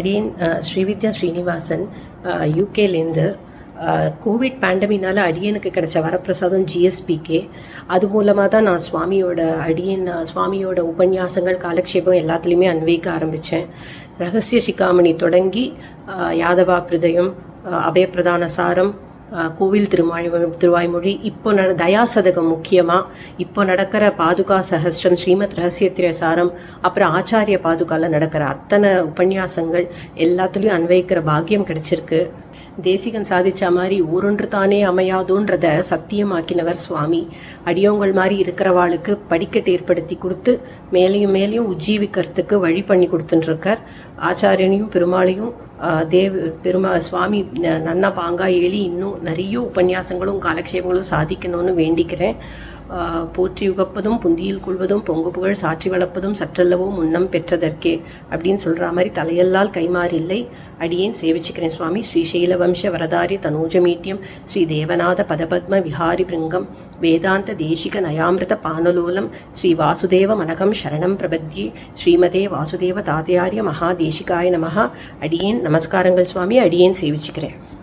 அடியேன் ஸ்ரீவித்யா ஸ்ரீனிவாசன் யூகேலேருந்து கோவிட் பேண்டமினால் அடியனுக்கு கிடைச்ச வரப்பிரசாதம் ஜிஎஸ்பிகே. அது மூலமாக தான் நான் சுவாமியோட உபன்யாசங்கள் காலக்ஷேபம் எல்லாத்துலேயுமே அன்வைக்க ஆரம்பித்தேன். ரகசிய சிகாமணி தொடங்கி யாதவா பிரதயம், அபயப்பிரதான சாரம், கோவில் திருவாய்மொழி, இப்போ தயாசதகம், முக்கியமாக இப்போ நடக்கிற பாதுகா சஹஸ்ரம், ஸ்ரீமத் ரகசிய சாரம், அப்புறம் ஆச்சாரிய பாதுகாவில் நடக்கிற அத்தனை உபன்யாசங்கள் எல்லாத்துலேயும் அன்வைக்கிற பாக்கியம் கிடைச்சிருக்கு. தேசிகன் சாதிச்ச மாதிரி ஊரொன்று தானே அமையாதோன்றத சத்தியமாக்கினவர் சுவாமி. அடியோங்கள் மாதிரி இருக்கிறவாளுக்கு படிக்கட்டு ஏற்படுத்தி கொடுத்து மேலேயும் மேலேயும் உஜ்ஜீவிக்கிறதுக்கு வழி பண்ணி கொடுத்துட்டுருக்கார். ஆச்சாரியனையும் பெருமாளையும் சுவாமி நன்னா பாங்கா ஏழி இன்னும் நிறைய உபன்யாசங்களும் காலக்ஷேபங்களும் சாதிக்கணும்னு வேண்டிக்கிறேன். போற்றி உகப்பதும் புந்தியில் கொள்வதும் பொங்கு புகழ் சாட்சி வளர்ப்பதும் சற்றல்லவோ முன்னம் பெற்றதற்கே அப்படின்னு சொல்கிற மாதிரி தலையல்லால் கைமாறில்லை. அடியேன் சேவிச்சுக்கிறேன் சுவாமி. ஸ்ரீசைல வம்ச வரதாரிய தனூஜமீட்டியம் ஸ்ரீ தேவநாத பதபத்ம விஹாரி பிருங்கம் வேதாந்த தேசிக நயாமிருத பானலோலம் ஸ்ரீ வாசுதேவ மனகம் சரணம் பிரபத்யே ஸ்ரீமதே வாசுதேவ தாதையாரிய மகாதேசிகாய நமஹ. அடியேன் நமஸ்காரங்கள் சுவாமி. அடியேன் சேவிச்சுக்கிறேன்.